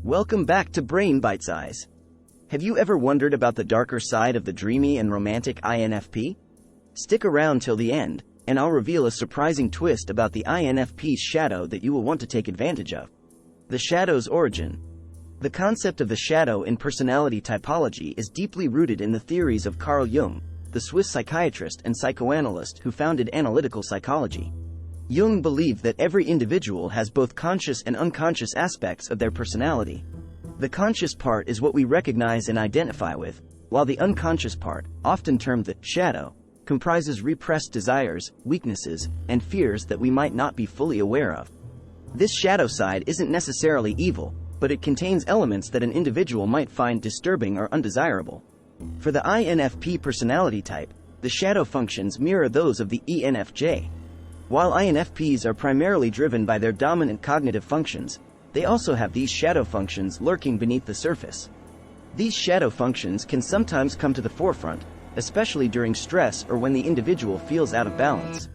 Welcome back to Brain Bitesize. Have you ever wondered about the darker side of the dreamy and romantic INFP? Stick around till the end, and I'll reveal a surprising twist about the INFP's shadow that you will want to take advantage of. The shadow's origin. The concept of the shadow in personality typology is deeply rooted in the theories of Carl Jung, the Swiss psychiatrist and psychoanalyst who founded analytical psychology. Jung believed that every individual has both conscious and unconscious aspects of their personality. The conscious part is what we recognize and identify with, while the unconscious part, often termed the shadow, comprises repressed desires, weaknesses, and fears that we might not be fully aware of. This shadow side isn't necessarily evil, but it contains elements that an individual might find disturbing or undesirable. For the INFP personality type, the shadow functions mirror those of the ENFJ. While INFPs are primarily driven by their dominant cognitive functions, they also have these shadow functions lurking beneath the surface. These shadow functions can sometimes come to the forefront, especially during stress or when the individual feels out of balance.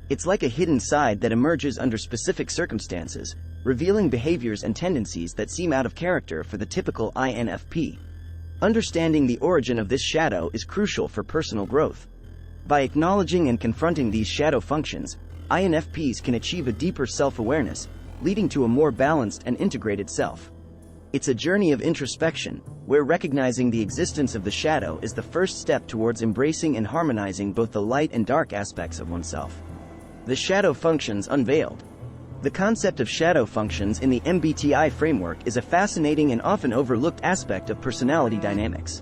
It's like a hidden side that emerges under specific circumstances, revealing behaviors and tendencies that seem out of character for the typical INFP. Understanding the origin of this shadow is crucial for personal growth. By acknowledging and confronting these shadow functions, INFPs can achieve a deeper self-awareness, leading to a more balanced and integrated self. It's a journey of introspection, where recognizing the existence of the shadow is the first step towards embracing and harmonizing both the light and dark aspects of oneself. The shadow functions unveiled. The concept of shadow functions in the MBTI framework is a fascinating and often overlooked aspect of personality dynamics.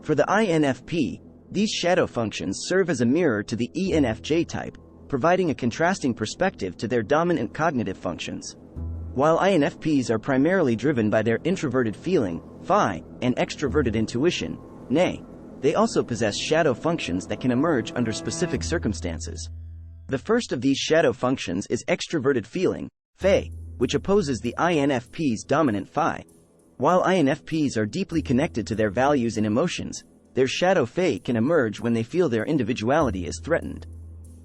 For the INFP, these shadow functions serve as a mirror to the ENFJ type, providing a contrasting perspective to their dominant cognitive functions. While INFPs are primarily driven by their introverted feeling, phi, and extroverted intuition, nay, they also possess shadow functions that can emerge under specific circumstances. The first of these shadow functions is extroverted feeling, phi, which opposes the INFP's dominant phi. While INFPs are deeply connected to their values and emotions, their shadow phi can emerge when they feel their individuality is threatened.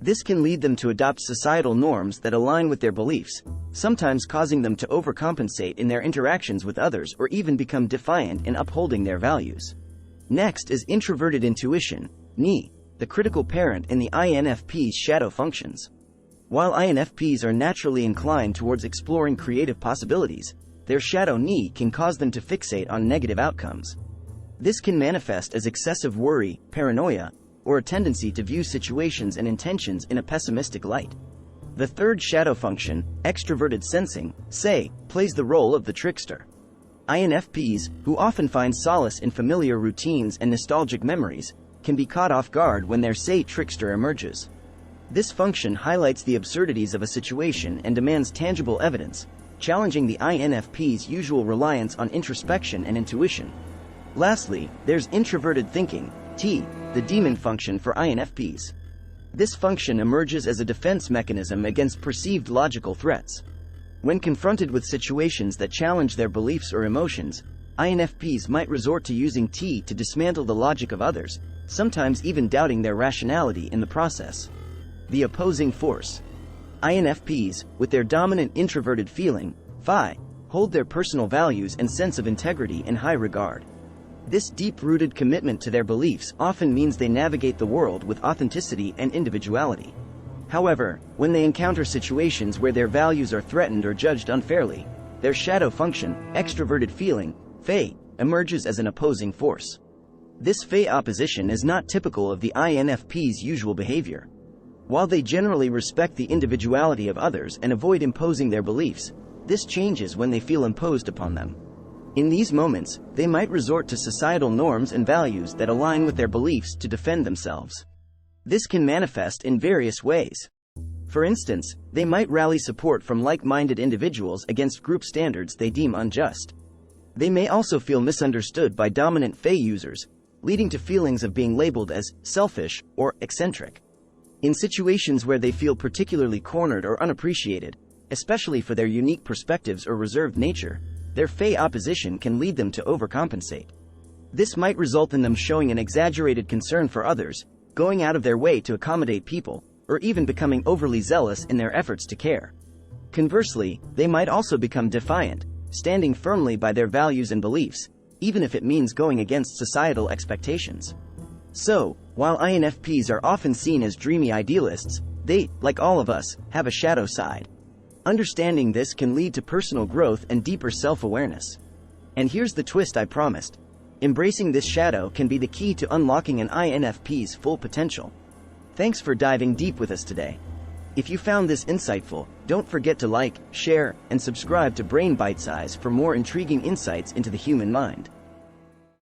This can lead them to adopt societal norms that align with their beliefs, sometimes causing them to overcompensate in their interactions with others or even become defiant in upholding their values. Next is introverted intuition, ni, the critical parent in the INFP's shadow functions. While INFPs are naturally inclined towards exploring creative possibilities, their shadow ni can cause them to fixate on negative outcomes. This can manifest as excessive worry, paranoia, or a tendency to view situations and intentions in a pessimistic light. The third shadow function, extroverted sensing, say, plays the role of the trickster. INFPs, who often find solace in familiar routines and nostalgic memories, can be caught off guard when their say trickster emerges. This function highlights the absurdities of a situation and demands tangible evidence, challenging the INFP's usual reliance on introspection and intuition. Lastly, there's introverted thinking, T, the demon function for INFPs. This function emerges as a defense mechanism against perceived logical threats. When confronted with situations that challenge their beliefs or emotions, INFPs might resort to using T to dismantle the logic of others, sometimes even doubting their rationality in the process. The opposing force. INFPs, with their dominant introverted feeling, phi, hold their personal values and sense of integrity in high regard. This deep-rooted commitment to their beliefs often means they navigate the world with authenticity and individuality. However, when they encounter situations where their values are threatened or judged unfairly, their shadow function, extroverted feeling, phi, emerges as an opposing force. This phi opposition is not typical of the INFP's usual behavior. While they generally respect the individuality of others and avoid imposing their beliefs, this changes when they feel imposed upon them. In these moments, they might resort to societal norms and values that align with their beliefs to defend themselves. This can manifest in various ways. For instance, they might rally support from like-minded individuals against group standards they deem unjust. They may also feel misunderstood by dominant phi users, leading to feelings of being labeled as selfish or eccentric. In situations where they feel particularly cornered or unappreciated, especially for their unique perspectives or reserved nature, their phi opposition can lead them to overcompensate. This might result in them showing an exaggerated concern for others, going out of their way to accommodate people, or even becoming overly zealous in their efforts to care. Conversely, they might also become defiant, standing firmly by their values and beliefs, even if it means going against societal expectations. So, while INFPs are often seen as dreamy idealists, they, like all of us, have a shadow side. Understanding this can lead to personal growth and deeper self-awareness. And here's the twist I promised. Embracing this shadow can be the key to unlocking an INFP's full potential. Thanks for diving deep with us today. If you found this insightful, don't forget to like, share, and subscribe to Brain Bitesize for more intriguing insights into the human mind.